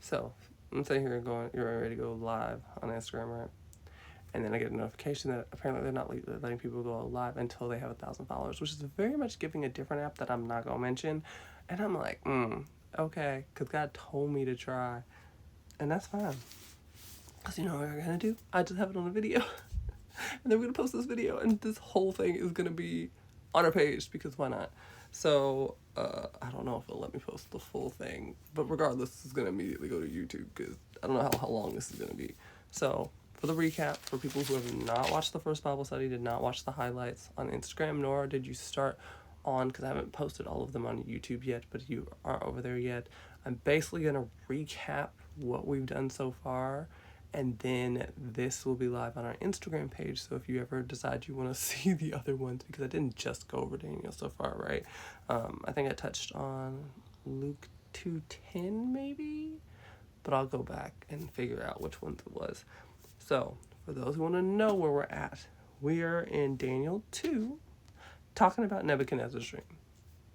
So I'm sitting here going, you're ready to go live on Instagram, right? And then I get a notification that apparently they're not letting people go live until they have 1,000 followers, which is very much giving a different app that I'm not gonna mention. And I'm like, okay, because God told me to try, and that's fine. Because you know what we're gonna do? I just have it on a video, and then we're gonna post this video, and this whole thing is gonna be on our page because why not? So I don't know if it'll let me post the full thing, but regardless, this is gonna immediately go to YouTube because I don't know how long this is gonna be. So for the recap, for people who have not watched the first Bible study, did not watch the highlights on Instagram, nor did you start on, because I haven't posted all of them on YouTube yet, but you aren't over there yet. I'm basically gonna recap what we've done so far, and then this will be live on our Instagram page. So if you ever decide you want to see the other ones, because I didn't just go over Daniel so far, right? I think I touched on Luke 2:10 maybe, but I'll go back and figure out which ones it was. So for those who want to know where we're at, we are in Daniel 2, talking about Nebuchadnezzar's dream.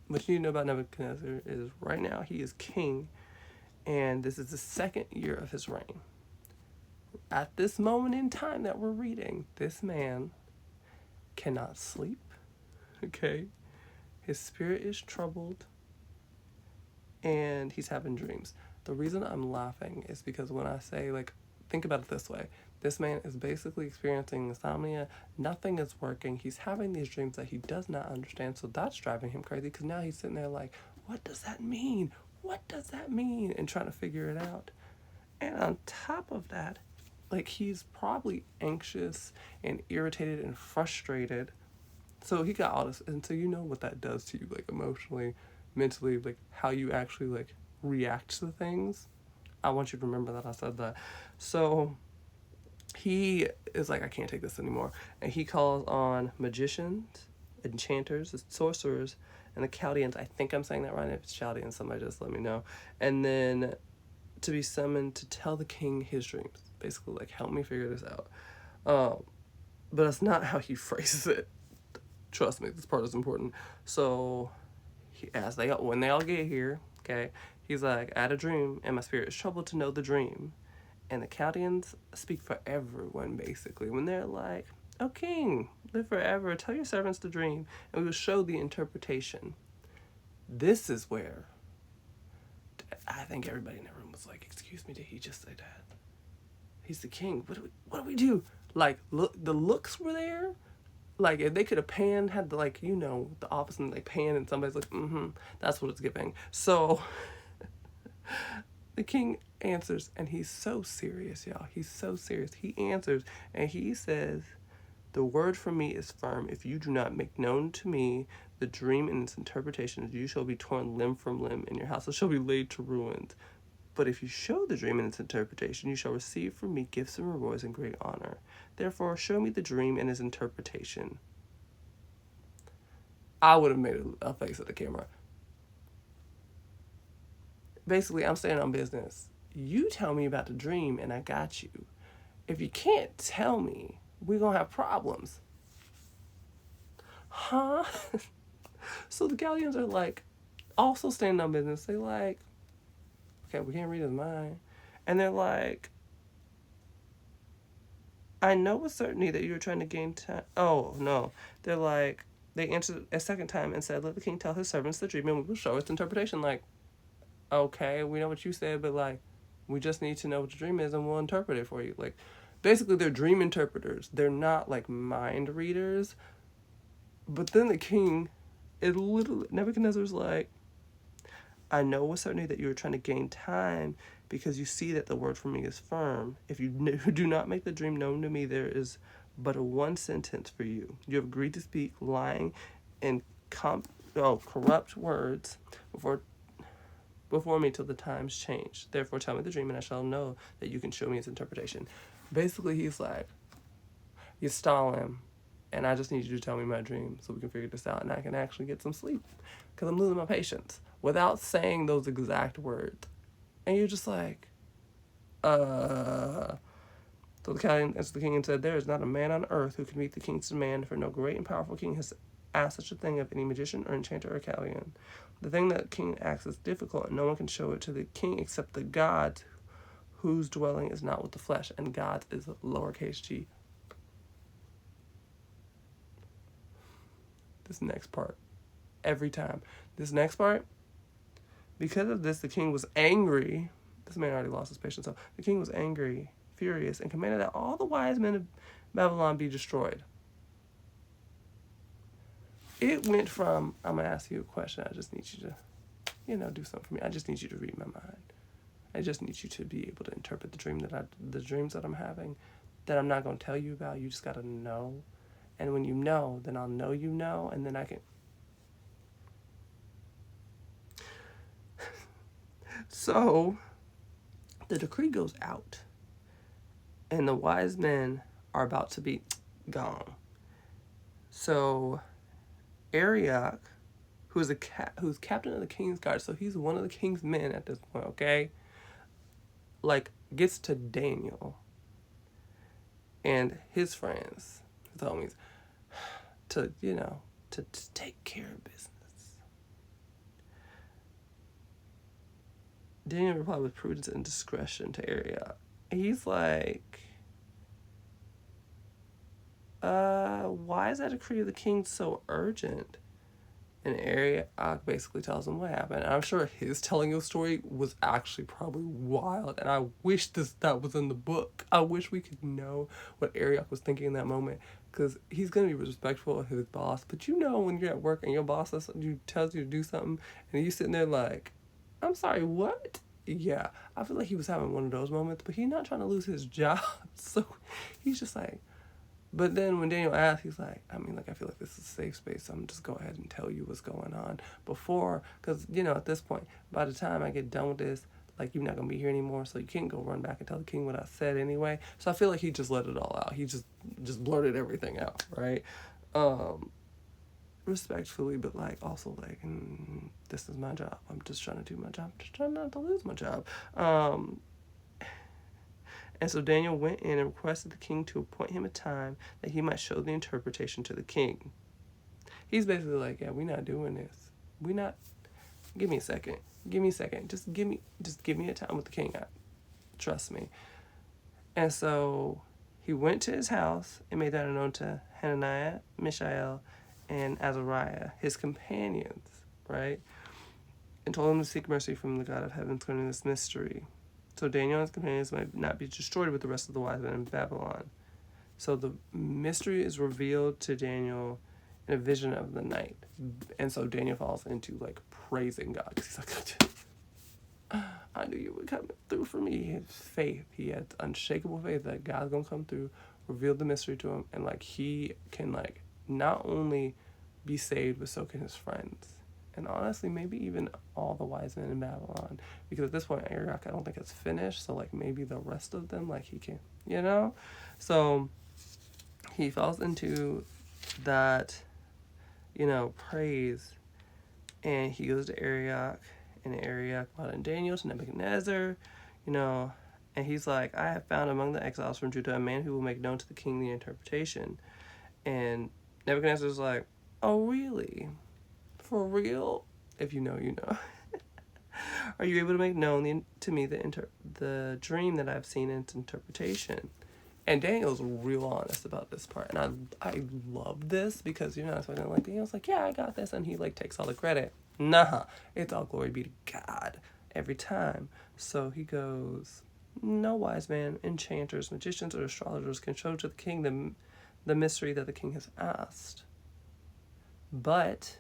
What you need to know about Nebuchadnezzar is right now he is king, and this is the second year of his reign. At this moment in time that we're reading, this man cannot sleep, okay? His spirit is troubled, and he's having dreams. The reason I'm laughing is because when I say, like, think about it this way. This man is basically experiencing insomnia. Nothing is working. He's having these dreams that he does not understand, so that's driving him crazy because now he's sitting there like, what does that mean? What does that mean? And trying to figure it out. And on top of that, like, he's probably anxious and irritated and frustrated. So he got all this, and so you know what that does to you, like, emotionally, mentally, like, how you actually, like, react to things. I want you to remember that I said that. So he is like, I can't take this anymore. And he calls on magicians, enchanters, sorcerers, and the Chaldeans. I think I'm saying that right. If it's Chaldeans, somebody just let me know. And then to be summoned to tell the king his dreams. Basically, like, help me figure this out. But that's not how he phrases it. Trust me, this part is important. So, when they all get here, okay, he's like, I had a dream, and my spirit is troubled to know the dream. And the Chaldeans speak for everyone, basically. When they're like, O king, live forever, tell your servants the dream, and we will show the interpretation. This is where I think everybody in the room was like, excuse me, did he just say that? He's the king. What do we do? Like, look, the looks were there. Like, if they could have panned, had the, like, you know, the office and, like, pan, and somebody's like, that's what it's giving. So the king answers, and he's so serious, y'all. He's so serious. He answers, and he says, the word from me is firm. If you do not make known to me the dream and its interpretation, you shall be torn limb from limb, and your houses shall be laid to ruins. But if you show the dream and its interpretation, you shall receive from me gifts and rewards and great honor. Therefore, show me the dream and its interpretation. I would have made a face at the camera. Basically, I'm staying on business. You tell me about the dream, and I got you. If you can't tell me, we're going to have problems. Huh? So the Chaldeans are like, also standing on business. They like, okay, we can't read his mind. And they're like, I know with certainty that you're trying to gain time. Oh, no. They're like, they answered a second time and said, let the king tell his servants the dream and we will show its interpretation. Like, okay, we know what you said, but, like, we just need to know what the dream is and we'll interpret it for you. Like, basically, they're dream interpreters. They're not, like, mind readers. But then the king, Nebuchadnezzar's like, I know with certainty that you are trying to gain time because you see that the word from me is firm. If you do not make the dream known to me, there is but a one sentence for you. You have agreed to speak lying and corrupt words before me till the times change. Therefore, tell me the dream, and I shall know that you can show me its interpretation. Basically, he's like, you stall him, and I just need you to tell me my dream so we can figure this out, and I can actually get some sleep because I'm losing my patience. Without saying those exact words. And you're just like, So the king answered the king and said, there is not a man on earth who can meet the king's demand, for no great and powerful king has asked such a thing of any magician or enchanter or Chaldean. The thing that the king asks is difficult, and no one can show it to the king except the gods whose dwelling is not with the flesh, and God's is lowercase g. This next part. Every time. This next part, because of this, the king was angry. This man already lost his patience. So the king was angry, furious, and commanded that all the wise men of Babylon be destroyed. It went from, I'm going to ask you a question. I just need you to, do something for me. I just need you to read my mind. I just need you to be able to interpret the dreams that I'm having, that I'm not going to tell you about. You just got to know. And when you know, then I'll know you know, and then I can. So, the decree goes out, and the wise men are about to be gone. So, Arioch, who's captain of the king's guard, so he's one of the king's men at this point, okay? Gets to Daniel and his friends, his homies, to take care of business. Daniel replied with prudence and discretion to Arioch. He's like, why is that decree of the king so urgent? And Arioch basically tells him what happened. And I'm sure his telling of the story was actually probably wild. And I wish that was in the book. I wish we could know what Arioch was thinking in that moment. Because he's going to be respectful of his boss. But when you're at work and your boss tells you to do something, and you sitting there like, I'm sorry, what? Yeah, I feel like he was having one of those moments, but he's not trying to lose his job. So he's just like, but then when Daniel asked, he's like, I feel like this is a safe space, so I'm just go ahead and tell you what's going on before, because, at this point, by the time I get done with this, you're not going to be here anymore, so you can't go run back and tell the king what I said anyway. So I feel like he just let it all out. He just blurted everything out, right? Respectfully, but also this is my job. I'm just trying to do my job. I'm just trying not to lose my job. And so Daniel went in and requested the king to appoint him a time that he might show the interpretation to the king. He's basically like, yeah, we're not doing this. Give me a second. Just give me a time with the king. Trust me. And so he went to his house and made that known to Hananiah, Mishael, and Azariah, his companions, right? And told them to seek mercy from the God of heaven concerning this mystery. So Daniel and his companions might not be destroyed with the rest of the wise men in Babylon. So the mystery is revealed to Daniel in a vision of the night. And so Daniel falls into praising God. He's like, I knew you would come through for me. His faith, he had unshakable faith that God's going to come through, revealed the mystery to him, and he can not only be saved, but so can his friends. And honestly, maybe even all the wise men in Babylon. Because at this point, Arioch, I don't think it's finished. So, maybe the rest of them, he can, So, he falls into that, praise. And he goes to Arioch. And Arioch brought in Daniel to Nebuchadnezzar, and he's like, I have found among the exiles from Judah a man who will make known to the king the interpretation. And Nebuchadnezzar's like, oh, really? For real? If you know, you know. Are you able to make known to me the dream that I've seen in its interpretation? And Daniel's real honest about this part. And I love this because you're not expecting, Daniel's like, yeah, I got this. And he, takes all the credit. Nah, it's all glory be to God every time. So he goes, no wise man, enchanters, magicians, or astrologers can show to the king the mystery that the king has asked. But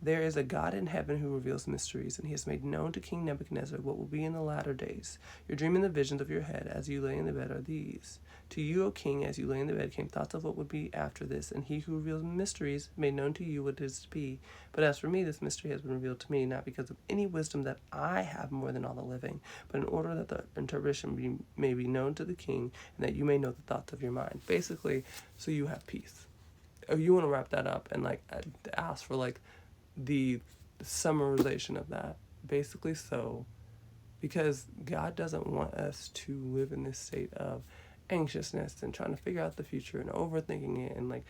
there is a God in heaven who reveals mysteries, and he has made known to King Nebuchadnezzar what will be in the latter days. Your dream and the visions of your head as you lay in the bed are these. To you, O king, as you lay in the bed, came thoughts of what would be after this, and he who reveals mysteries made known to you what is to be. But as for me, this mystery has been revealed to me, not because of any wisdom that I have more than all the living, but in order that the interpretation may be known to the king, and that you may know the thoughts of your mind. Basically, so you have peace. If you want to wrap that up and ask for the summarization of that, basically, so because God doesn't want us to live in this state of anxiousness and trying to figure out the future and overthinking it and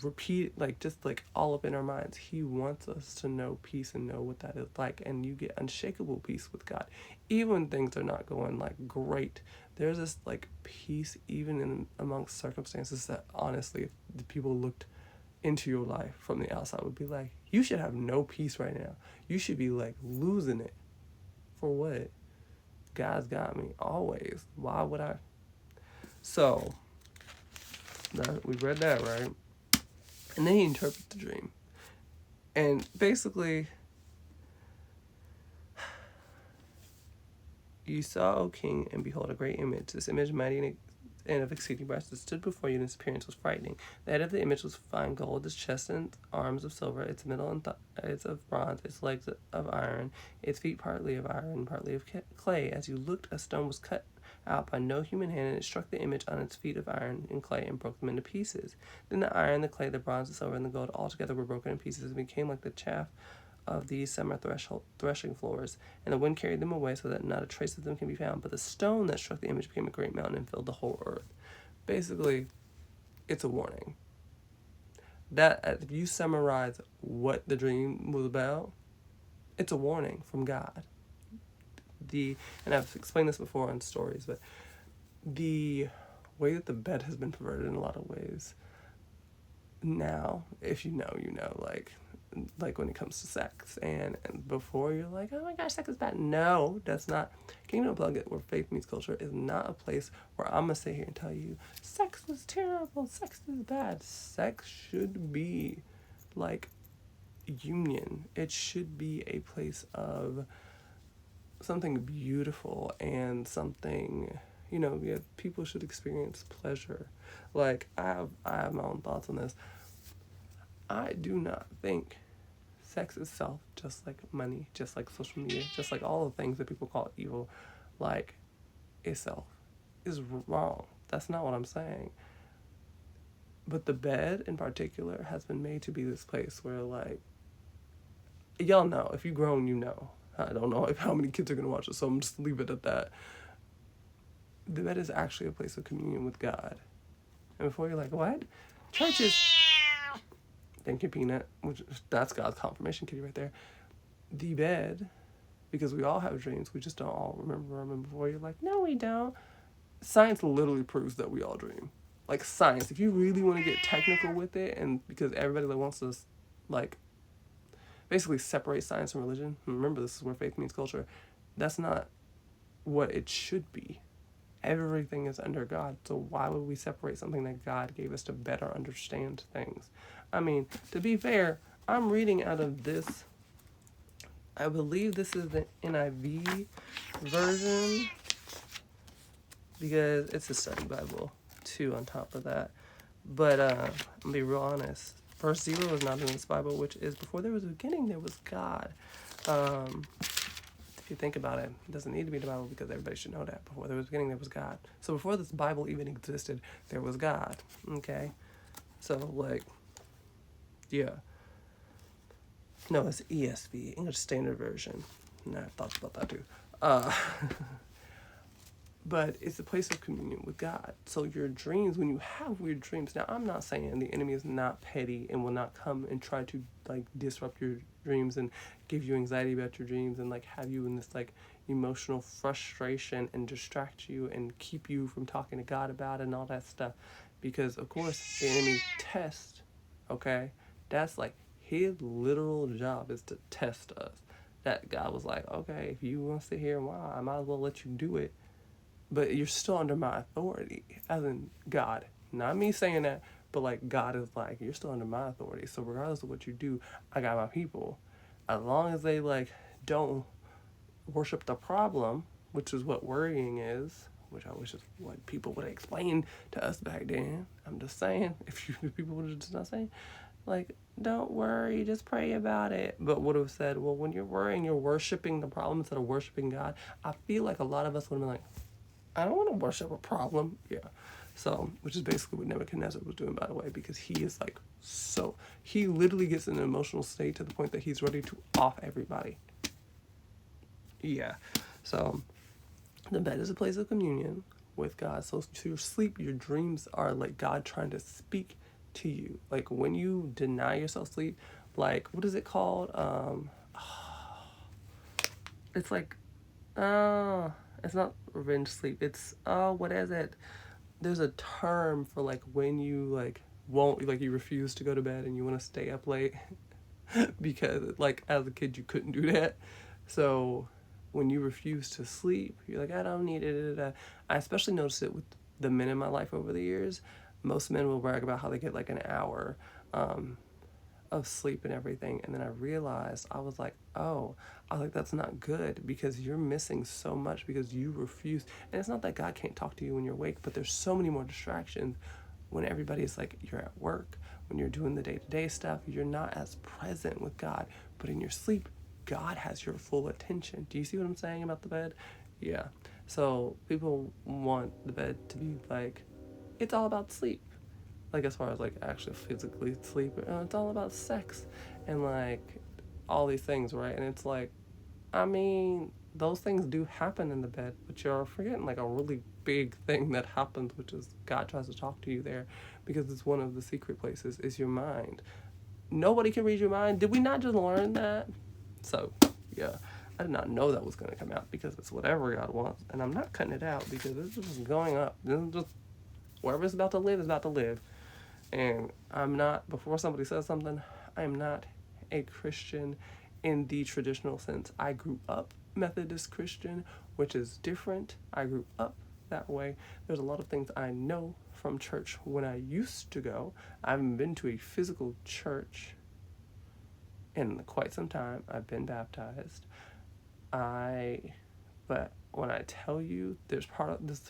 repeat, like, just like all up in our minds. He wants us to know peace and know what that is like, and you get unshakable peace with God even when things are not going like great. There's this like peace even in amongst circumstances that honestly, if the people looked into your life from the outside, would be like, you should have no peace right now, you should be like losing it. For what? God's got me always. Why would I? So we read that, right? And then he interprets the dream. And basically, you saw, O king, and behold, a great image. This image, mighty and of exceeding brightness, stood before you, and its appearance was frightening. The head of the image was fine gold, its chest and arms of silver, its middle and thighs of bronze, its legs of iron, its feet partly of iron, partly of clay. As you looked, a stone was cut out by no human hand, and it struck the image on its feet of iron and clay and broke them into pieces. Then the iron, the clay, the bronze, the silver, and the gold all together were broken in pieces and became like the chaff of these summer threshing floors, and the wind carried them away so that not a trace of them can be found. But the stone that struck the image became a great mountain and filled the whole earth. Basically, it's a warning. That, if you summarize what the dream was about, it's a warning from God. And I've explained this before on stories, but the way that the bed has been perverted in a lot of ways. Now, if you know, you know, like when it comes to sex, and before you're like, oh my gosh, sex is bad. No, that's not. Kingdom Unplugged, where faith meets culture, is not a place where I'm gonna sit here and tell you sex is terrible, sex is bad. Sex should be like union. It should be a place of something beautiful and something, people should experience pleasure. Like, I have my own thoughts on this. I do not think sex itself, just like money, just like social media, just like all the things that people call evil, like, itself is wrong. That's not what I'm saying. But the bed in particular has been made to be this place where, like, y'all know, if you've grown, you know. I don't know how many kids are going to watch it, so I'm just leave it at that. The bed is actually a place of communion with God. And before you're like, what? Churches... Thank you, Peanut. That's God's confirmation kitty right there. The bed, because we all have dreams, we just don't all remember them. And before you're like, no, we don't. Science literally proves that we all dream. Like, science, if you really want to get technical with it, and because everybody that wants to, like, basically separate science from religion, remember, this is where faith meets culture, that's not what it should be. Everything is under God, so why would we separate something that God gave us to better understand things? I mean, to be fair, I'm reading out of this, I believe this is the NIV version, because it's a study Bible, too, on top of that. But, I'm going to be real honest. Verse 0 is not in this Bible, which is, before there was a beginning, there was God. If you think about it, it doesn't need to be the Bible, because everybody should know that. Before there was a beginning, there was God. So before this Bible even existed, there was God. Okay? So, like, yeah. No, it's ESV, English Standard Version. And I thought about that too. But it's a place of communion with God. So your dreams, when you have weird dreams, now I'm not saying the enemy is not petty and will not come and try to, like, disrupt your dreams and give you anxiety about your dreams and, like, have you in this, like, emotional frustration and distract you and keep you from talking to God about it and all that stuff. Because, of course, the enemy tests, okay? That's, like, his literal job is to test us. That God was like, okay, if you want to sit here and wow, I might as well let you do it. But you're still under my authority, as in God. Not me saying that, but, like, God is like, you're still under my authority. So regardless of what you do, I got my people. As long as they, like, don't worship the problem, which is what worrying is, which I wish is what people would explain to us back then. I'm just saying, if people would have just not saying, like, don't worry, just pray about it. But would have said, well, when you're worrying, you're worshiping the problem instead of worshiping God. I feel like a lot of us would have been like, I don't want to worship a problem. Yeah. So, which is basically what Nebuchadnezzar was doing, by the way, because he is like, he literally gets in an emotional state to the point that he's ready to off everybody. Yeah. So, the bed is a place of communion with God. So, to your sleep, your dreams are like God trying to speak to you. Like when you deny yourself sleep, like what is it called? It's like, it's not revenge sleep. It's what is it? There's a term for like when you like won't, like you refuse to go to bed and you want to stay up late because like as a kid you couldn't do that. So when you refuse to sleep, you're like, I don't need it. I especially noticed it with the men in my life over the years. Most men will brag about how they get like an hour of sleep and everything. And then I realized, I was like, that's not good because you're missing so much because you refuse. And it's not that God can't talk to you when you're awake, but there's so many more distractions when everybody's like, you're at work, when you're doing the day-to-day stuff, you're not as present with God. But in your sleep, God has your full attention. Do you see what I'm saying about the bed? Yeah. So people want the bed to be like, it's all about sleep. Like as far as like actually physically sleep, it's all about sex and like all these things, right? And it's like, I mean, those things do happen in the bed, but you're forgetting like a really big thing that happens, which is God tries to talk to you there because it's one of the secret places is your mind. Nobody can read your mind. Did we not just learn that? So, yeah, I did not know that was going to come out because it's whatever God wants. And I'm not cutting it out because it's just going up. It's just wherever it's about to live is about to live. And I'm not, before somebody says something, I'm not a Christian in the traditional sense. I grew up Methodist Christian, which is different. I grew up that way. There's a lot of things I know from church when I used to go. I haven't been to a physical church in quite some time. I've been baptized. But when I tell you, this is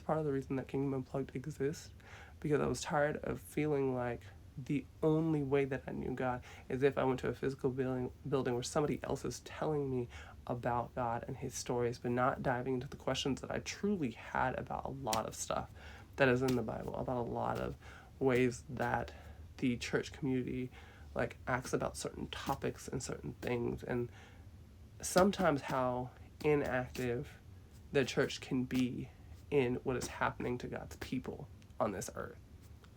part of the reason that Kingdom Unplugged exists, because I was tired of feeling like the only way that I knew God is if I went to a physical building where somebody else is telling me about God and his stories, but not diving into the questions that I truly had about a lot of stuff that is in the Bible, about a lot of ways that the church community like acts about certain topics and certain things, and sometimes how inactive the church can be in what is happening to God's people on this earth.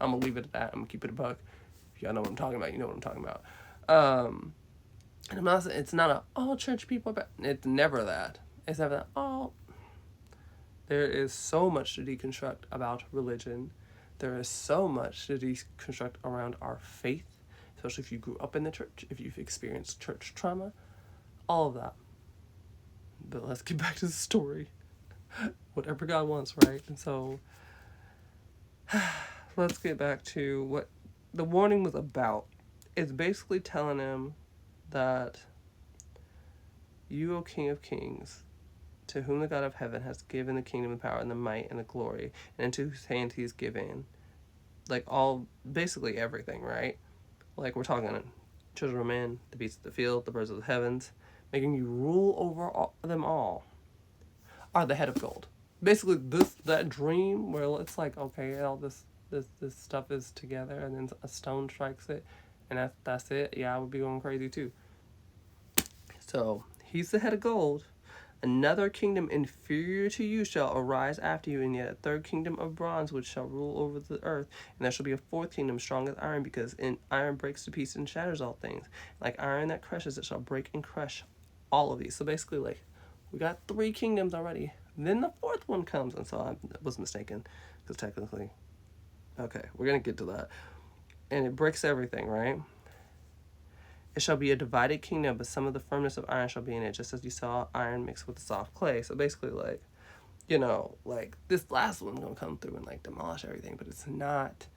I'm gonna leave it at that. I'm gonna keep it a buck. If y'all know what I'm talking about, you know what I'm talking about. And I'm not. It's not a all church people are bad. It's never that. It's never that. There is so much to deconstruct about religion. There is so much to deconstruct around our faith, especially if you grew up in the church, if you've experienced church trauma, all of that. But let's get back to the story. Whatever God wants, right? And so let's get back to what the warning was about. It's basically telling him that you, O King of Kings, to whom the God of heaven has given the kingdom, the power, and the might, and the glory, and into whose hand he is given, like all, basically everything, right? Like we're talking children of men, the beasts of the field, the birds of the heavens, making you rule over them all, are the head of gold. Basically, that dream where it's like, okay, all this stuff is together, and then a stone strikes it, and that's it. Yeah, I would be going crazy too. So he's the head of gold. Another kingdom inferior to you shall arise after you, and yet a third kingdom of bronze which shall rule over the earth. And there shall be a fourth kingdom strong as iron, because iron breaks to pieces and shatters all things. Like iron that crushes, it shall break and crush all of these. So basically, like, we got 3 kingdoms already. Then the 4th one comes, and so I was mistaken, because technically, okay, we're going to get to that. And it breaks everything, right? It shall be a divided kingdom, but some of the firmness of iron shall be in it, just as you saw iron mixed with the soft clay. So basically, like, you know, like, this last one's going to come through and, like, demolish everything, but it's not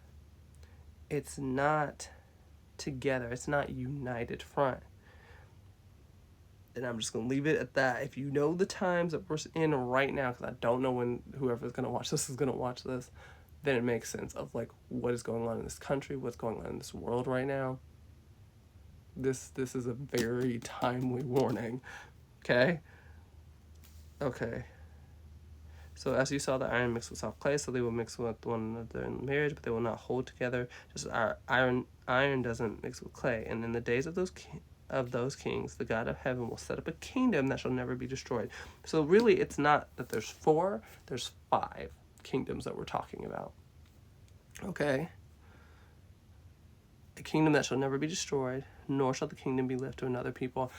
together. It's not united front. And I'm just going to leave it at that. If you know the times that we're in right now, because I don't know when whoever's going to watch this is going to watch this, then it makes sense of, like, what is going on in this country, what's going on in this world right now. This is a very timely warning. Okay? Okay. So as you saw the iron mixed with soft clay, so they will mix with one another in marriage, but they will not hold together. Just as iron doesn't mix with clay. And in the days of those kings, the God of heaven will set up a kingdom that shall never be destroyed. So really, it's not that there's 4, there's 5 kingdoms that we're talking about. Okay? a kingdom that shall never be destroyed, nor shall the kingdom be left to another people.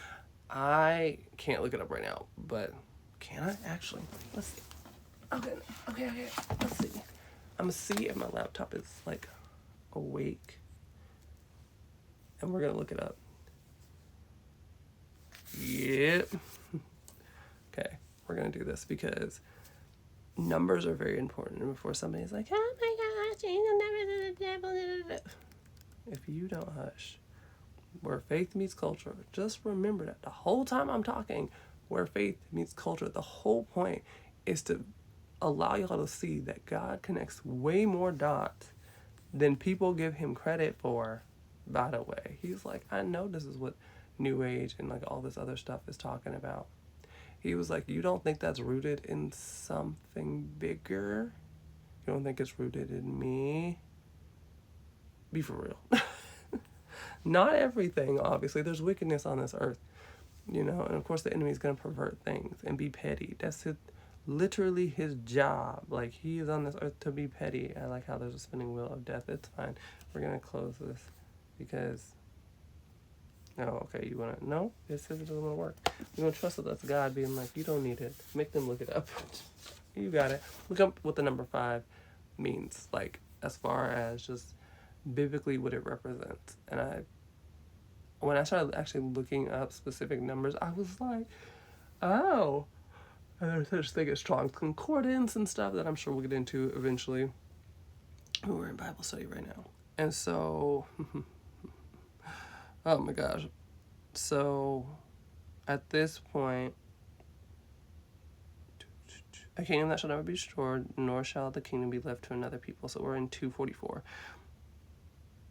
I can't look it up right now, but can I actually? Let's see. Okay. Let's see. I'm gonna see if my laptop is like awake, and we're gonna look it up. Yep. Okay, we're gonna do this because numbers are very important. And before somebody's like, "Oh my gosh, numbers of the devil," if you don't hush, where faith meets culture, just remember that the whole time I'm talking, where faith meets culture, the whole point is to allow y'all to see that God connects way more dots than people give him credit for. By the way, he's like, I know this is what New Age and like all this other stuff is talking about. He was like, you don't think that's rooted in something bigger? You don't think it's rooted in me? Be for real. Not everything, obviously. There's wickedness on this earth, you know, and of course the enemy's going to pervert things and be petty. That's literally his job. Like, he is on this earth to be petty. I like how there's a spinning wheel of death. It's fine. We're going to close this because, no, okay, you want to, no, it says it doesn't want to work. We're going to trust that that's God being like, you don't need it. Make them look it up. You got it. Look up what the number 5 means, like, as far as just biblically what it represents. And when I started actually looking up specific numbers, I was like, oh, and there's such thing as strong concordance and stuff that I'm sure we'll get into eventually. We're in Bible study right now. And so, oh my gosh. So, at this point, a kingdom that shall never be destroyed, nor shall the kingdom be left to another people. So we're in 244.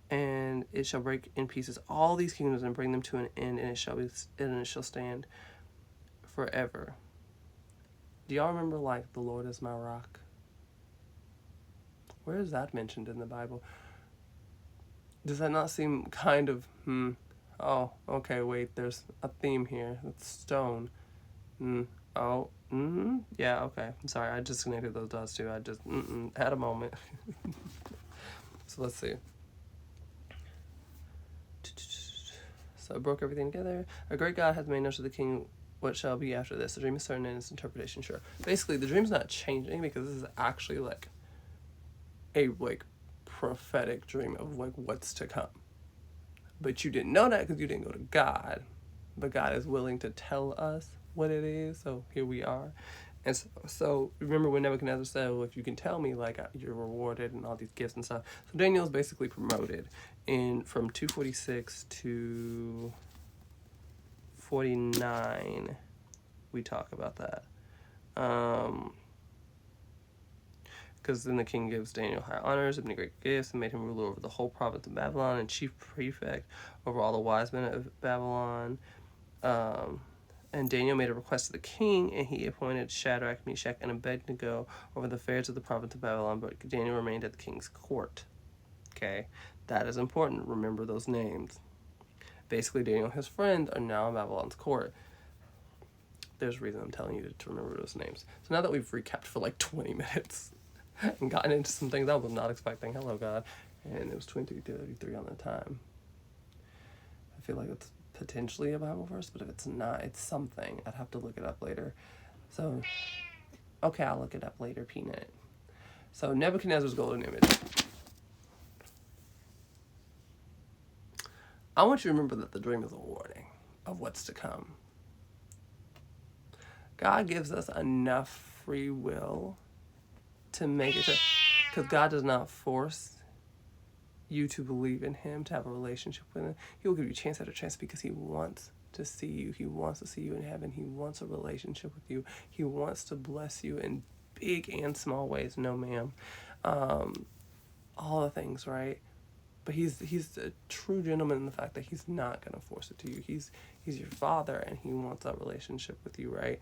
And it shall break in pieces all these kingdoms and bring them to an end, and it shall stand forever. Do y'all remember, like, the Lord is my rock? Where is that mentioned in the Bible? Does that not seem kind of, oh, okay, wait, there's a theme here. It's stone. Yeah, okay. I'm sorry, I just connected those dots too. I just, had a moment. So let's see. So I broke everything together. A great God has made known to the king what shall be after this. The dream is certain and its interpretation sure. Basically, the dream's not changing because this is actually like a prophetic dream of like what's to come. But you didn't know that because you didn't go to God. But God is willing to tell us what it is. So here we are. And so remember when Nebuchadnezzar said, well, if you can tell me, like, you're rewarded and all these gifts and stuff. So Daniel's basically promoted from 246 to 49. We talk about that. Because then the king gives Daniel high honors and many great gifts and made him ruler over the whole province of Babylon and chief prefect over all the wise men of Babylon. And Daniel made a request to the king, and he appointed Shadrach, Meshach, and Abednego over the affairs of the province of Babylon, but Daniel remained at the king's court. Okay, that is important. Remember those names. Basically, Daniel and his friends are now in Babylon's court. There's a reason I'm telling you to remember those names. So now that we've recapped for like 20 minutes and gotten into some things I was not expecting, hello God, and it was 23:33 on the time. I feel like it's potentially a Bible verse, but if it's not, it's something. I'd have to look it up later. So, okay, I'll look it up later, Peanut. So, Nebuchadnezzar's golden image. I want you to remember that the dream is a warning of what's to come. God gives us enough free will to make it to, because God does not force you to believe in him, to have a relationship with him. He will give you chance after chance because he wants to see you. He wants to see you in heaven. He wants a relationship with you. He wants to bless you in big and small ways. No, ma'am. All the things, right? But he's a true gentleman in the fact that he's not going to force it to you. He's your father, and he wants that relationship with you, right?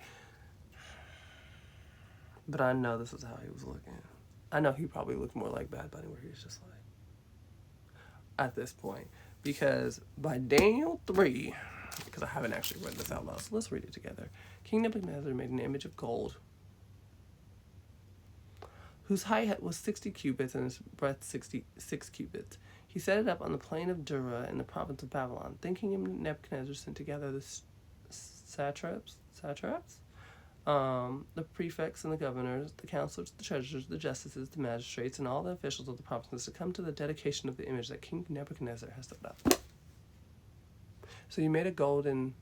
But I know this is how he was looking. I know he probably looked more like Bad Bunny, where he was just like, at this point, because by Daniel 3, because I haven't actually read this out loud, so let's read it together. King Nebuchadnezzar made an image of gold, whose height was 60 cubits and his breadth 66 cubits. He set it up on the plain of Dura in the province of Babylon. Then King Nebuchadnezzar sent together the satraps, the prefects and the governors, the counselors, the treasurers, the justices, the magistrates, and all the officials of the provinces to come to the dedication of the image that King Nebuchadnezzar has set up. So you made a golden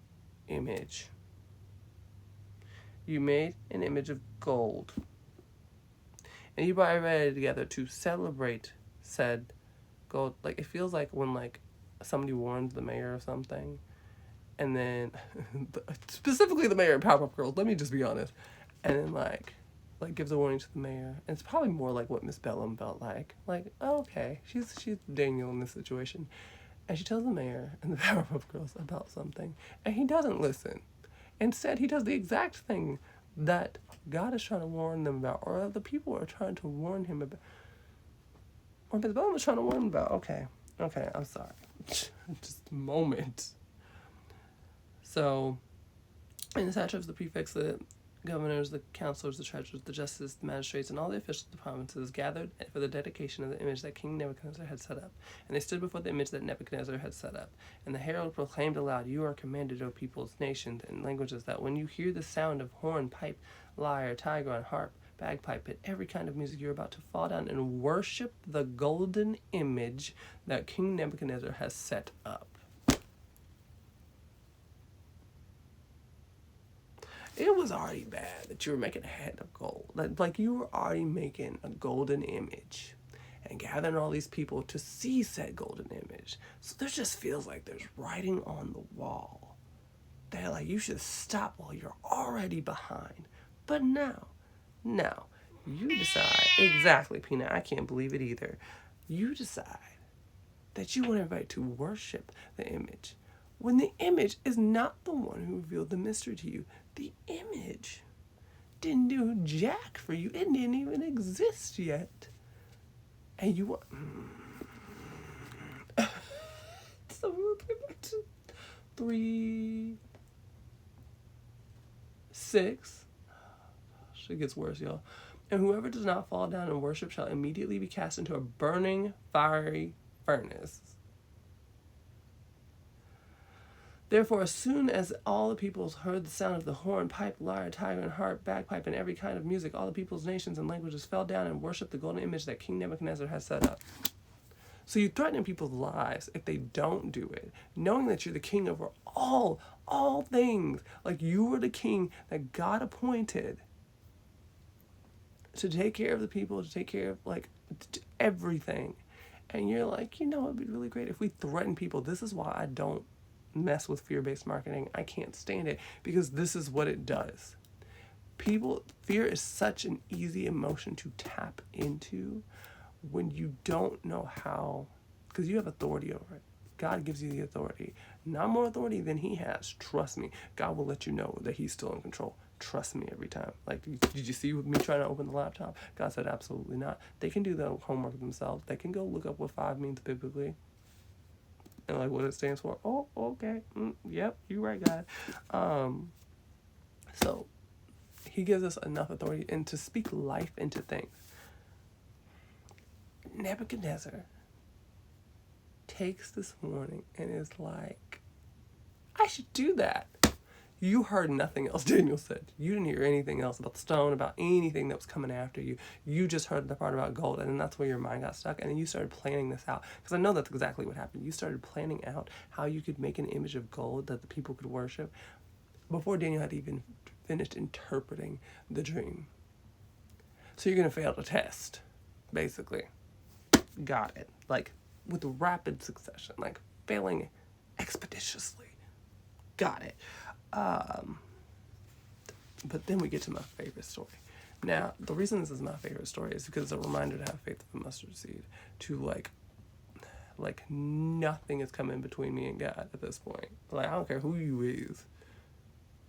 image. You made an image of gold. And you brought everybody together to celebrate said gold. Like, it feels like when, like, somebody warns the mayor of something, and then, specifically the mayor in Powerpuff Girls, let me just be honest, and then, like gives a warning to the mayor. And it's probably more like what Miss Bellum felt like. Like, oh, okay, she's Daniel in this situation. And she tells the mayor and the Powerpuff Girls about something, and he doesn't listen. Instead, he does the exact thing that God is trying to warn them about, or the people are trying to warn him about, or Miss Bellum was trying to warn him about. Okay, I'm sorry. Just a moment. So, and the satraps, the prefects, the governors, the counselors, the treasurers, the justices, the magistrates, and all the officials of the provinces gathered for the dedication of the image that King Nebuchadnezzar had set up. And they stood before the image that Nebuchadnezzar had set up. And the herald proclaimed aloud, "You are commanded, O peoples, nations, and languages, that when you hear the sound of horn, pipe, lyre, trigon, harp, bagpipe, and every kind of music, you're about to fall down and worship the golden image that King Nebuchadnezzar has set up." It was already bad that you were making a head of gold. Like you were already making a golden image and gathering all these people to see said golden image. So there just feels like there's writing on the wall. They're like, you should stop while you're already behind. But now, you decide. Exactly, Peanut. I can't believe it either. You decide that you want everybody to worship the image, when the image is not the one who revealed the mystery to you. The image didn't do jack for you. It didn't even exist yet. And you want... So we're back to 3, 6. It gets worse, y'all. And whoever does not fall down and worship shall immediately be cast into a burning, fiery furnace. Therefore, as soon as all the peoples heard the sound of the horn, pipe, lyre, trigon, harp, bagpipe, and every kind of music, all the peoples, nations, and languages fell down and worshipped the golden image that King Nebuchadnezzar had set up. So you threaten people's lives if they don't do it, knowing that you're the king over all things. Like, you were the king that God appointed to take care of the people, to take care of, like, everything. And you're like, it'd be really great if we threaten people. This is why I don't mess with fear-based marketing. I can't stand it, because this is what it does. Fear is such an easy emotion to tap into when you don't know how, because you have authority over it. God gives you the authority. Not more authority than he has. Trust me. God will let you know that he's still in control. Trust me every time. Like, did you see me trying to open the laptop? God said absolutely not. They can do the homework themselves. They can go look up what 5 means biblically. And like what it stands for. Oh, okay. Yep, you're right, God. So he gives us enough authority and to speak life into things. Nebuchadnezzar takes this warning and is like, I should do that. You heard nothing else, Daniel said. You didn't hear anything else about the stone, about anything that was coming after you. You just heard the part about gold, and then that's where your mind got stuck, and then you started planning this out. Because I know that's exactly what happened. You started planning out how you could make an image of gold that the people could worship before Daniel had even finished interpreting the dream. So you're going to fail the test, basically. Got it. Like, with rapid succession. Like, failing expeditiously. Got it. But then we get to my favorite story. Now, the reason this is my favorite story is because it's a reminder to have faith of a mustard seed. To, like nothing is coming between me and God at this point. Like, I don't care who you is.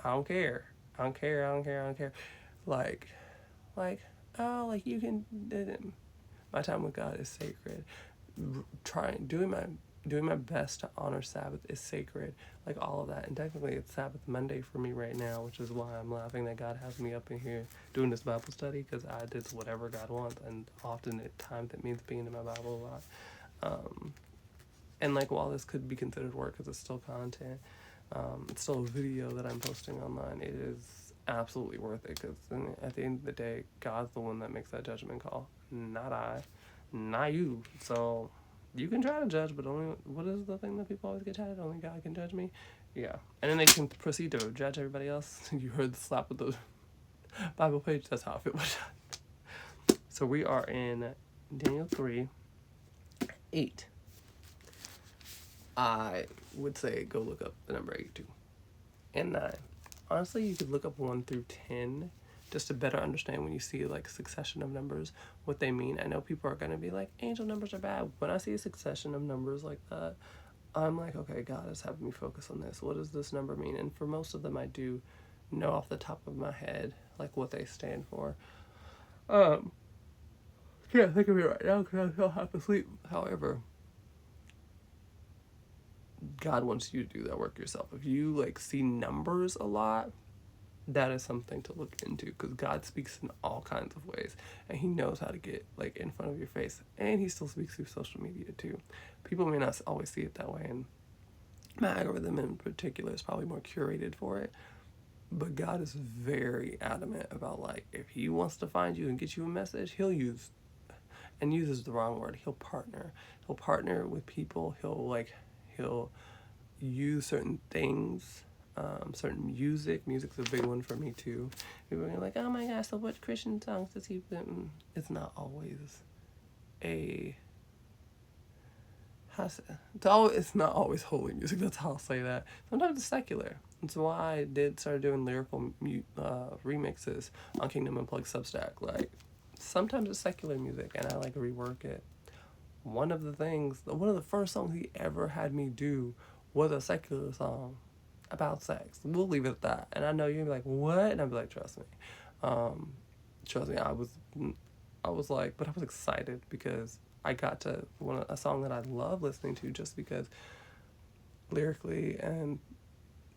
I don't care. Like, oh, like, you can... My time with God is sacred. Doing my best to honor Sabbath is sacred. Like, all of that. And technically it's Sabbath Monday for me right now, which is why I'm laughing that God has me up in here doing this Bible study, because I did whatever God wants, and often at times it means being in my Bible a lot. And like, while this could be considered work because it's still content, it's still a video that I'm posting online, it is absolutely worth it, because at the end of the day, God's the one that makes that judgment call, not I, not you. So you can try to judge, but only, what is the thing that people always get tired? Only God can judge me. Yeah. And then they can proceed to judge everybody else. You heard the slap with the Bible page. That's how I feel about that. So we are in Daniel 3:8. I would say go look up the number 8 too. And 9. Honestly, you could look up 1 through 10 just to better understand, when you see like a succession of numbers, what they mean. I know people are going to be like, angel numbers are bad. When I see a succession of numbers like that, I'm like, okay, God is having me focus on this. What does this number mean? And for most of them, I do know off the top of my head like what they stand for. Can't think of it right now because I'm so half asleep. However, God wants you to do that work yourself. If you like see numbers a lot, that is something to look into, because God speaks in all kinds of ways, and he knows how to get like in front of your face, and he still speaks through social media too. People may not always see it that way, and my algorithm in particular is probably more curated for it, but God is very adamant about, like, if he wants to find you and get you a message, he'll use, and uses the wrong word, he'll partner with people. He'll use certain things, certain music's a big one for me too. People are like, oh my gosh, so what Christian songs does he put? It's not always it's not always holy music. That's how I'll say that. Sometimes it's secular. That's why I did start doing lyrical remixes on Kingdom Unplugged Substack. Like, sometimes it's secular music, and I like rework it. One of the first songs he ever had me do was a secular song about sex. We'll leave it at that. And I know you'll be like, what? And I'll be like, trust me. I was like, but I was excited because I got to a song that I love listening to, just because lyrically and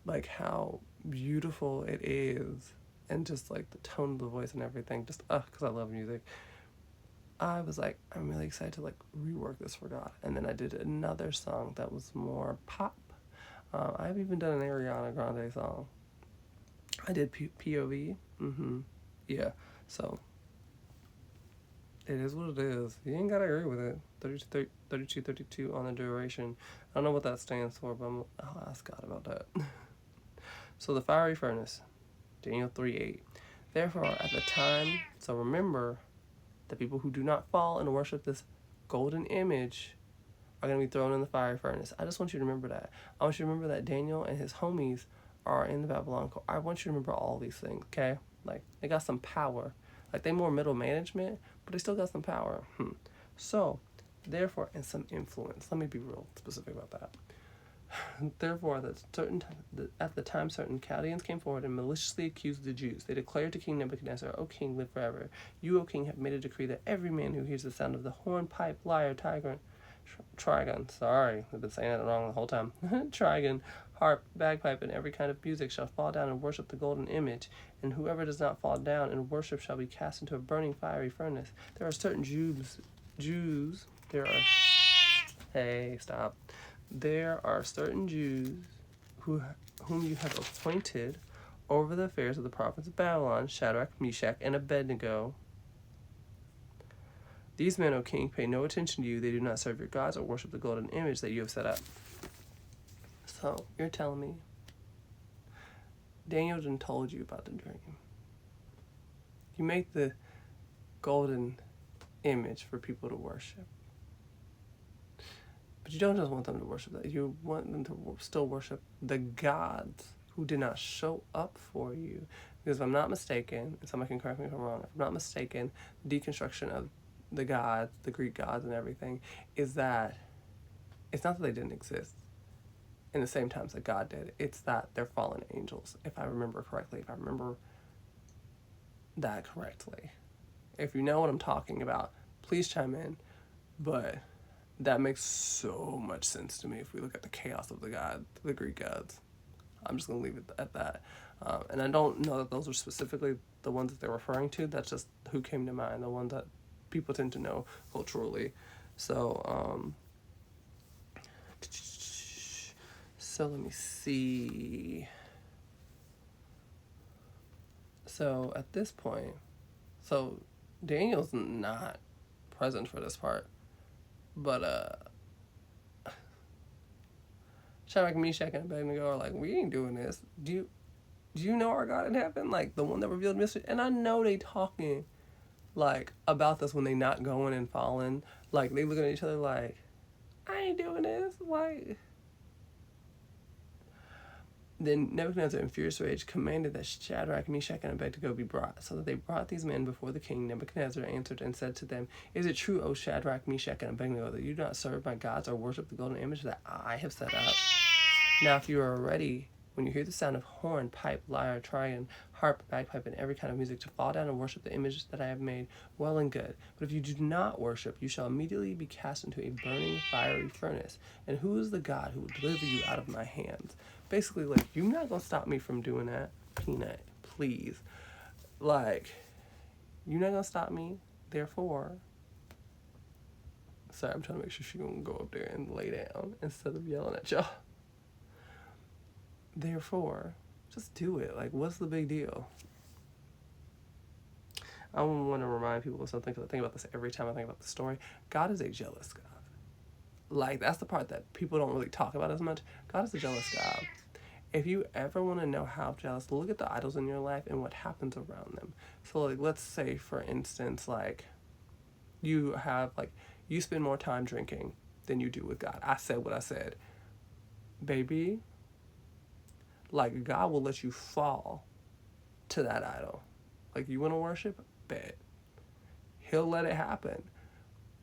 like how beautiful it is, and just like the tone of the voice and everything, just because I love music. I was like, I'm really excited to like rework this for God. And then I did another song that was more pop. I've even done an Ariana Grande song. I did POV. Yeah. So it is what it is. You ain't gotta agree with it. 32 on the duration. I don't know what that stands for, but I'll ask God about that. So the fiery furnace, Daniel 3:8. Therefore, at the time, so remember, the people who do not fall and worship this golden image are going to be thrown in the fiery furnace. I just want you to remember that. I want you to remember that Daniel and his homies are in the Babylon. I want you to remember all these things, okay? Like, they got some power. Like, they more middle management, but they still got some power. So, therefore, and some influence. Let me be real specific about that. Therefore, at the time certain Chaldeans came forward and maliciously accused the Jews. They declared to King Nebuchadnezzar, O king, live forever. You, O king, have made a decree that every man who hears the sound of the horn, pipe, lyre, trigon, sorry, I've been saying it wrong the whole time, trigon, harp, bagpipe, and every kind of music shall fall down and worship the golden image, and whoever does not fall down and worship shall be cast into a burning fiery furnace. There are certain There are certain Jews whom you have appointed over the affairs of the prophets of Babylon, Shadrach, Meshach, and Abednego. These men, O king, pay no attention to you. They do not serve your gods or worship the golden image that you have set up. So, you're telling me Daniel done told you about the dream. You make the golden image for people to worship. But you don't just want them to worship that. You want them to still worship the gods who did not show up for you. Because if I'm not mistaken, and somebody can correct me if I'm wrong, if I'm not mistaken, the deconstruction of the gods, the Greek gods and everything, is that it's not that they didn't exist in the same times that God did. It's that they're fallen angels, if I remember correctly, if I remember that correctly. If you know what I'm talking about, please chime in. But that makes so much sense to me if we look at the chaos of the Greek gods. I'm just going to leave it at that. And I don't know that those are specifically the ones that they're referring to. That's just who came to mind, the ones that people tend to know culturally. So, So let me see. So at this point, so Daniel's not present for this part, but Shadrach, Meshach, and Abednego are like, we ain't doing this. Do you know our God in heaven? Like, the one that revealed mystery? And I know they talking, like, about this when they not going and falling. Like, they looking at each other like, I ain't doing this. Like, then Nebuchadnezzar, in furious rage, commanded that Shadrach, Meshach, and Abednego be brought. So that they brought these men before the king. Nebuchadnezzar answered and said to them, Is it true, O Shadrach, Meshach, and Abednego, that you do not serve my gods or worship the golden image that I have set up? Now, if you are ready, when you hear the sound of horn, pipe, lyre, trigon, harp, bagpipe, and every kind of music, to fall down and worship the image that I have made, well and good. But if you do not worship, you shall immediately be cast into a burning, fiery furnace. And who is the God who will deliver you out of my hands? Basically, like, you're not going to stop me from doing that, Peanut, please. Like, you're not going to stop me, therefore. Sorry, I'm trying to make sure she's going to go up there and lay down instead of yelling at y'all. Therefore, just do it. Like, what's the big deal? I want to remind people of something, because I think about this every time I think about the story. God is a jealous God. Like, that's the part that people don't really talk about as much. God is a jealous God. If you ever want to know how jealous, look at the idols in your life and what happens around them. So, like, let's say, for instance, like, you spend more time drinking than you do with God. I said what I said. Baby, like, God will let you fall to that idol. Like, you want to worship? Bet. He'll let it happen.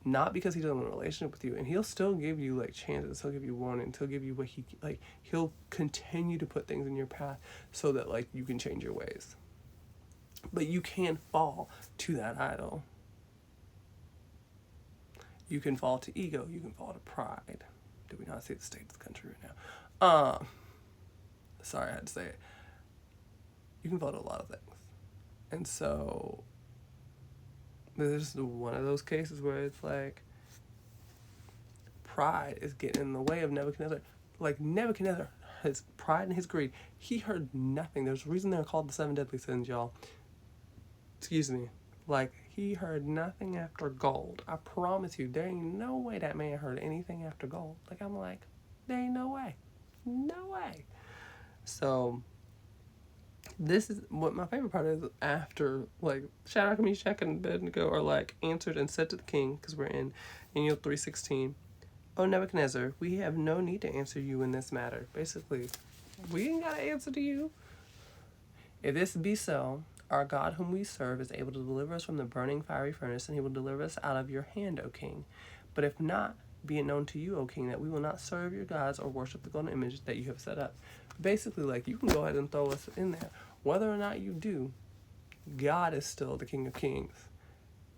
Not because he doesn't want a relationship with you. And he'll still give you, like, chances. He'll give you warnings. He'll give you what he'll continue to put things in your path so that, like, you can change your ways. But you can fall to that idol. You can fall to ego. You can fall to pride. Did we not see the state of the country right now? Sorry, I had to say it. You can fall to a lot of things. And so there's one of those cases where it's like pride is getting in the way of Nebuchadnezzar. Like, Nebuchadnezzar, his pride and his greed, he heard nothing. There's a reason they're called the 7 deadly sins, y'all. Excuse me. Like, he heard nothing after gold. I promise you, there ain't no way that man heard anything after gold. Like, I'm like, there ain't no way. No way. So, this is what my favorite part is. After, like, Shadrach, Meshach, and Abednego are, like, answered and said to the king, because we're in Daniel 3:16, O Nebuchadnezzar, we have no need to answer you in this matter. Basically, we ain't got to answer to you. If this be so, our God whom we serve is able to deliver us from the burning fiery furnace, and he will deliver us out of your hand, O king. But if not, be it known to you, O king, that we will not serve your gods or worship the golden image that you have set up. Basically, like, you can go ahead and throw us in there. Whether or not you do, God is still the King of Kings,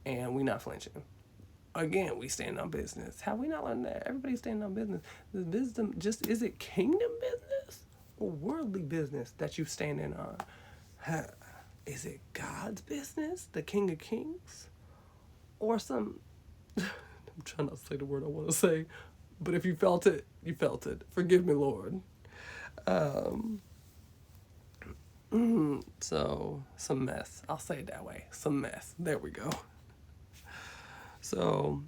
and we not flinching. Again, we stand on business. Have we not learned that? Everybody's standing on business. The wisdom just, is it kingdom business or worldly business that you standing on? Is it God's business, the King of Kings, or some... I'm trying not to say the word I want to say, but if you felt it, you felt it. Forgive me, Lord. So, some mess. I'll say it that way. Some mess. There we go. So,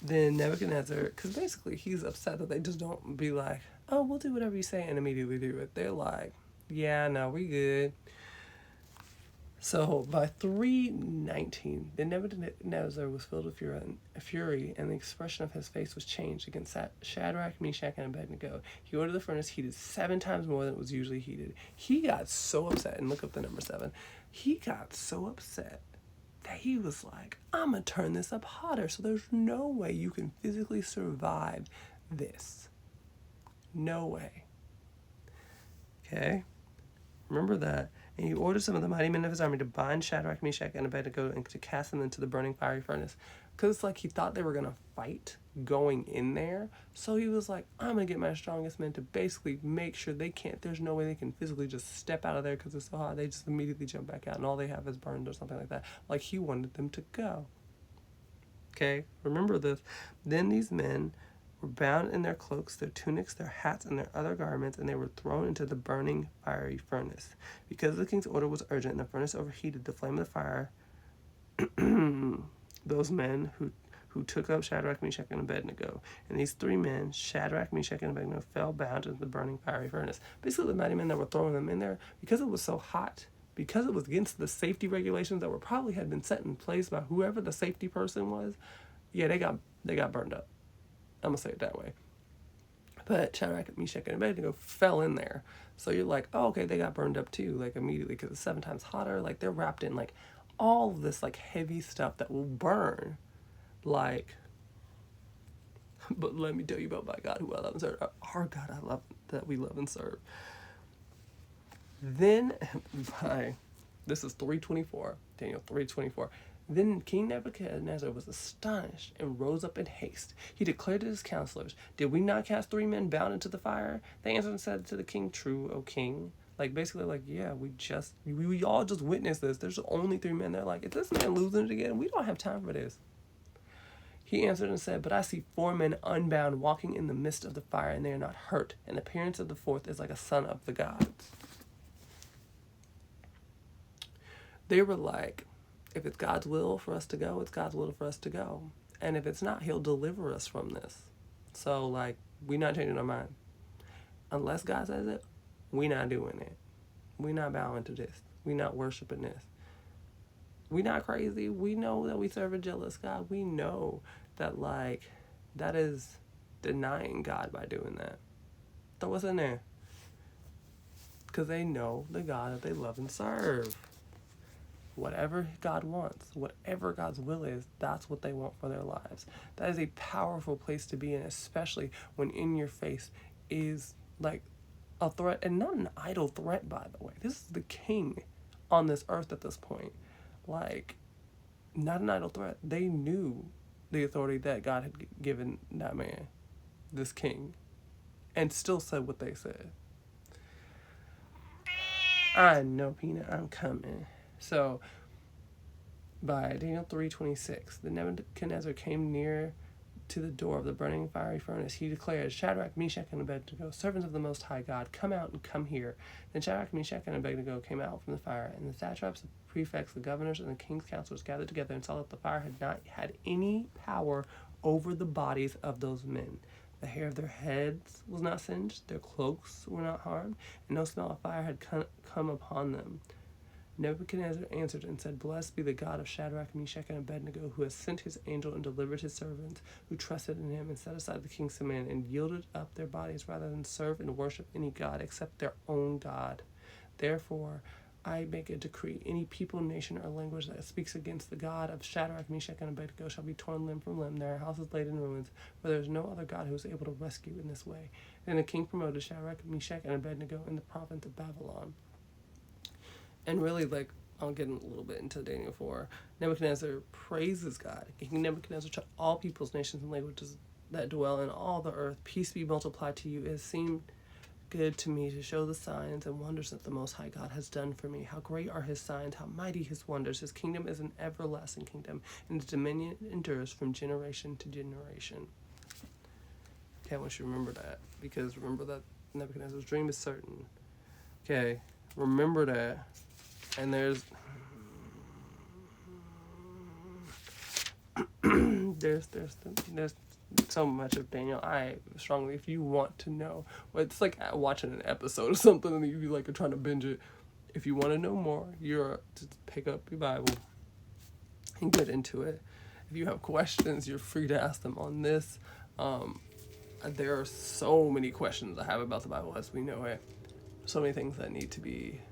then Nebuchadnezzar, because basically he's upset that they just don't be like, oh, we'll do whatever you say and immediately do it. They're like, yeah, no, we good. So by 3:19, then Nebuchadnezzar was filled with fury, and the expression of his face was changed against Shadrach, Meshach, and Abednego. He ordered the furnace heated 7 times more than it was usually heated. He got so upset, and look up the number 7. He got so upset that he was like, I'm going to turn this up hotter, so there's no way you can physically survive this. No way. Okay? Remember that. And he ordered some of the mighty men of his army to bind Shadrach, Meshach, and Abednego and to cast them into the burning fiery furnace. Because it's like he thought they were going to fight going in there. So he was like, I'm going to get my strongest men to basically make sure they can't, there's no way they can physically just step out of there because it's so hot. They just immediately jump back out and all they have is burned or something like that. Like he wanted them to go. Okay, remember this. Then these men were bound in their cloaks, their tunics, their hats, and their other garments, and they were thrown into the burning fiery furnace. Because the king's order was urgent and the furnace overheated the flame of the fire, those men who took up Shadrach, Meshach, and Abednego. And these three men, Shadrach, Meshach, and Abednego, fell bound into the burning fiery furnace. Basically, the mighty men that were throwing them in there, because it was so hot, because it was against the safety regulations that were probably had been set in place by whoever the safety person was, yeah, they got burned up. I'm going to say it that way. But Shadrach, Meshach, and Abednego fell in there. So you're like, oh, okay, they got burned up too, like immediately, because it's 7 times hotter. Like, they're wrapped in like all of this like heavy stuff that will burn. Like, but let me tell you about my God who I love and serve. Our God I love, that we love and serve. Then, this is 3:24, Daniel 3:24. Then King Nebuchadnezzar was astonished and rose up in haste. He declared to his counselors, "Did we not cast 3 men bound into the fire?" They answered and said to the king, "True, O king." Like, basically, like, yeah, we all just witnessed this. There's only 3 men. They're like, is this man losing it again? We don't have time for this. He answered and said, "But I see 4 men unbound walking in the midst of the fire, and they are not hurt. And the appearance of the 4th is like a son of the gods." They were like, if it's God's will for us to go, it's God's will for us to go. And if it's not, he'll deliver us from this. So, like, we're not changing our mind. Unless God says it, we're not doing it. We're not bowing to this. We're not worshiping this. We're not crazy. We know that we serve a jealous God. We know that, like, that is denying God by doing that. Throw us in there. Because they know the God that they love and serve. Whatever God wants, whatever God's will is, that's what they want for their lives. That is a powerful place to be in, especially when in your face is like a threat, and not an idle threat, by the way. This is the king on this earth at this point. Like, not an idle threat. They knew the authority that God had given that man, this king, and still said what they said. I know, Peanut, I'm coming. So, by Daniel 3:26, the Nebuchadnezzar came near to the door of the burning fiery furnace. He declared, "Shadrach, Meshach, and Abednego, servants of the Most High God, come out and come here." Then Shadrach, Meshach, and Abednego came out from the fire, and the satraps, the prefects, the governors, and the king's counselors gathered together and saw that the fire had not had any power over the bodies of those men. The hair of their heads was not singed, their cloaks were not harmed, and no smell of fire had come upon them. Nebuchadnezzar answered and said, "Blessed be the God of Shadrach, Meshach, and Abednego, who has sent his angel and delivered his servants, who trusted in him and set aside the king's command and yielded up their bodies rather than serve and worship any god except their own God. Therefore, I make a decree. Any people, nation, or language that speaks against the God of Shadrach, Meshach, and Abednego shall be torn limb from limb, their houses laid in ruins, for there is no other God who is able to rescue in this way." Then the king promoted Shadrach, Meshach, and Abednego in the province of Babylon. And really, like, I'll get a little bit into Daniel 4. Nebuchadnezzar praises God. King Nebuchadnezzar, to all peoples, nations, and languages that dwell in all the earth, peace be multiplied to you. It has seemed good to me to show the signs and wonders that the Most High God has done for me. How great are his signs, how mighty his wonders. His kingdom is an everlasting kingdom, and his dominion endures from generation to generation. Okay, I want you to remember that, because remember that Nebuchadnezzar's dream is certain. Okay, remember that. And there's so much of Daniel. I strongly, if you want to know, well, it's like watching an episode or something, and you like are trying to binge it. If you want to know more, you're to pick up your Bible and get into it. If you have questions, you're free to ask them on this. There are so many questions I have about the Bible as we know it. So many things that need to be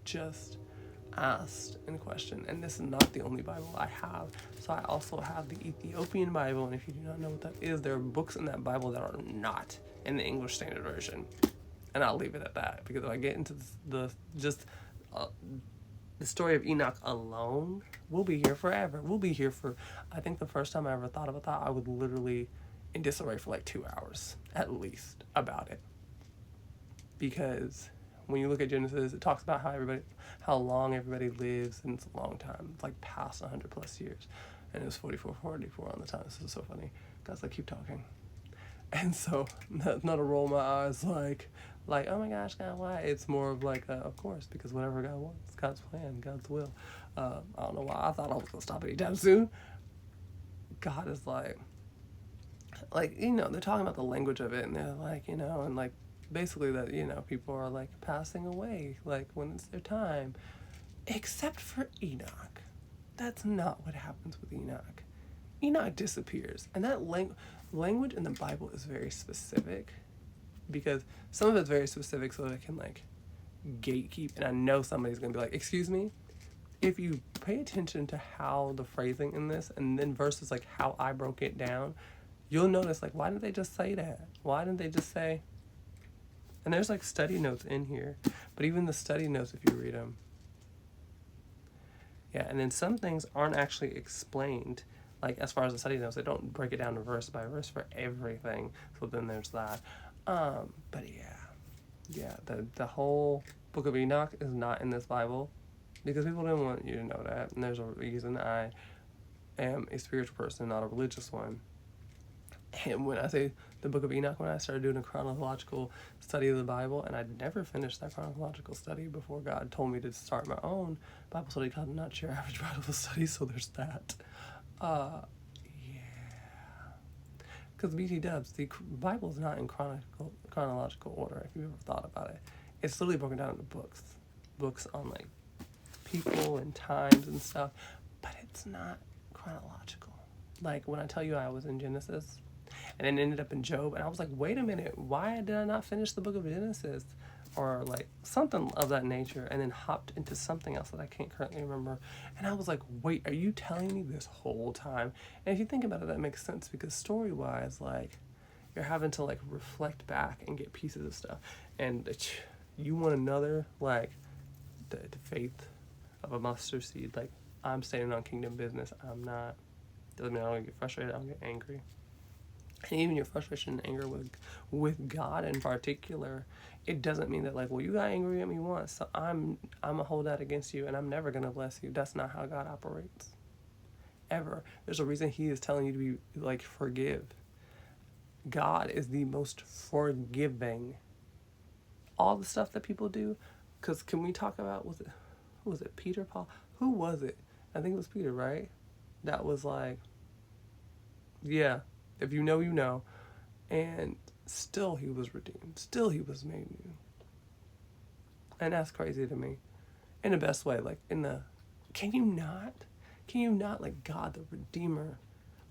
just asked and questioned, and this is not the only Bible I have. So I also have the Ethiopian Bible, and if you do not know what that is, there are books in that Bible that are not in the English Standard Version, and I'll leave it at that, because if I get into the story of Enoch alone, we'll be here forever. We'll be here for, I think the first time I ever thought about that, I would literally in disarray for like 2 hours at least about it, because when you look at Genesis, it talks about how long everybody lives, and it's a long time. It's like past 100 plus years. And it was 44 on the time. This is so funny. Guys, like, keep talking. And so that's not a roll my eyes like, oh my gosh, God, why? It's more of like, of course, because whatever God wants, God's plan, God's will. I don't know why I thought I was going to stop anytime soon. God is like, they're talking about the language of it, and they're like, and like, basically that, people are like passing away, like when it's their time, except for Enoch. That's not what happens with Enoch. Enoch disappears. And that language in the Bible is very specific, because some of it's very specific so that it can like gatekeep. And I know somebody's going to be like, excuse me? If you pay attention to how the phrasing in this, and then versus like how I broke it down, you'll notice like, why didn't they just say that? Why didn't they just say, and there's like study notes in here, but even the study notes, if you read them, yeah, and then some things aren't actually explained, like as far as the study notes, they don't break it down to verse by verse for everything, so then there's that. But yeah, the whole book of Enoch is not in this Bible, because people didn't want you to know that, and there's a reason. I am a spiritual person, not a religious one. And when I say the book of Enoch, when I started doing a chronological study of the Bible, and I'd never finished that chronological study before God told me to start my own Bible study called Not Your Average Bible Study, so there's that. Yeah. Because BT dubs, the Bible is not in chronological order, if you've ever thought about it. It's literally broken down into books on like people and times and stuff, but it's not chronological. Like when I tell you I was in Genesis and then ended up in Job, and I was like, wait a minute, why did I not finish the book of Genesis? Or like something of that nature, and then hopped into something else that I can't currently remember. And I was like, wait, are you telling me this whole time? And if you think about it, that makes sense, because story-wise, like, you're having to like reflect back and get pieces of stuff. And you want another, like, the faith of a mustard seed. Like, I'm standing on kingdom business. I'm not. Doesn't mean I don't get frustrated. I don't get angry. And even your frustration and anger with God in particular, it doesn't mean that like, well, you got angry at me once, so I'm gonna hold that against you, and I'm never gonna bless you. That's not how God operates. Ever. There's a reason He is telling you to be like, forgive. God is the most forgiving. All the stuff that people do, because can we talk about, was it Peter, Paul? Who was it? I think it was Peter, right? That was like, yeah, if you know, you know. And still he was redeemed. Still he was made new. And that's crazy to me. In the best way. Like, can you not, like, God the Redeemer,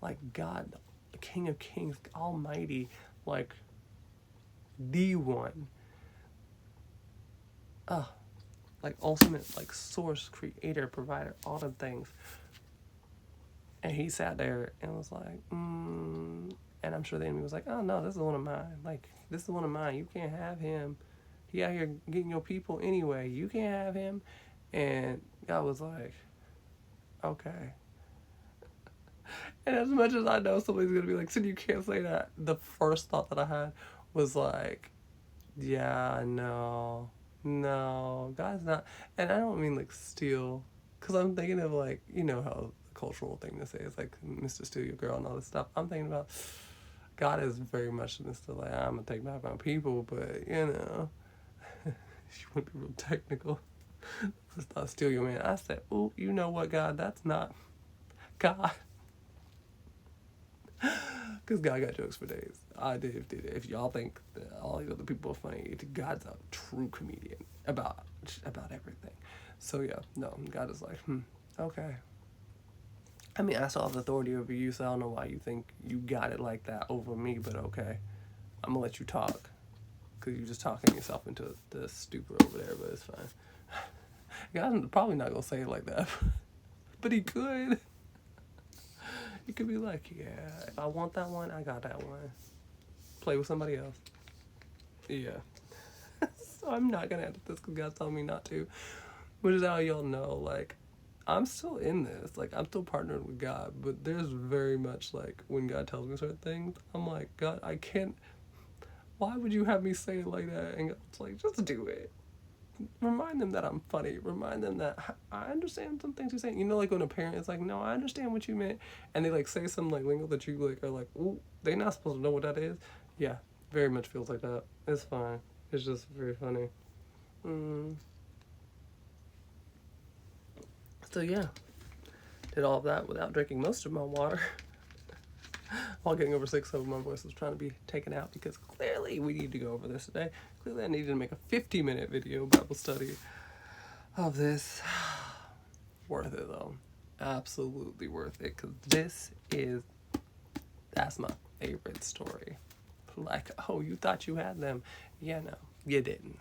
like God, the King of Kings, Almighty, like, the one, like, ultimate, like, source, creator, provider, all the things. And he sat there and was like, and I'm sure the enemy was like, oh no, this is one of mine. Like, this is one of mine. You can't have him. He out here getting your people anyway. You can't have him. And God was like, okay. And as much as I know somebody's going to be like, Sid, you can't say that, the first thought that I had was like, yeah, no, God's not. And I don't mean like steal, because I'm thinking of like, how cultural thing to say is like Mr. Steal Your Girl and all this stuff. I'm thinking about God is very much Mr. like, I'm gonna take back my people, but you want to be real technical. Let's not steal your man. I said, ooh, you know what, God, that's not God. Because God got jokes for days. I did. If y'all think that all these other people are funny, God's a true comedian about everything. So yeah, no, God is like, okay. I mean, I still have authority over you, so I don't know why you think you got it like that over me, but okay. I'm gonna let you talk, because you're just talking yourself into the stupor over there, but it's fine. God's probably not gonna say it like that, but he could. He could be like, yeah, if I want that one, I got that one. Play with somebody else. Yeah. So I'm not gonna edit this because God's telling me not to, which is how y'all know, like, I'm still in this. Like, I'm still partnered with God, but there's very much, like, when God tells me certain things, I'm like, God, I can't, why would you have me say it like that? And God's like, just do it. Remind them that I'm funny. Remind them that I understand some things you're saying. Like when a parent is like, no, I understand what you meant. And they, like, say some, like, lingo that you, like, are like, ooh, they're not supposed to know what that is. Yeah, very much feels like that. It's fine. It's just very funny. So yeah, did all of that without drinking most of my water. While getting over sick, so my voice was trying to be taken out because clearly we need to go over this today. Clearly I needed to make a 50-minute video Bible study of this. Worth it though. Absolutely worth it, because that's my favorite story. Like, oh, you thought you had them. Yeah, no, you didn't.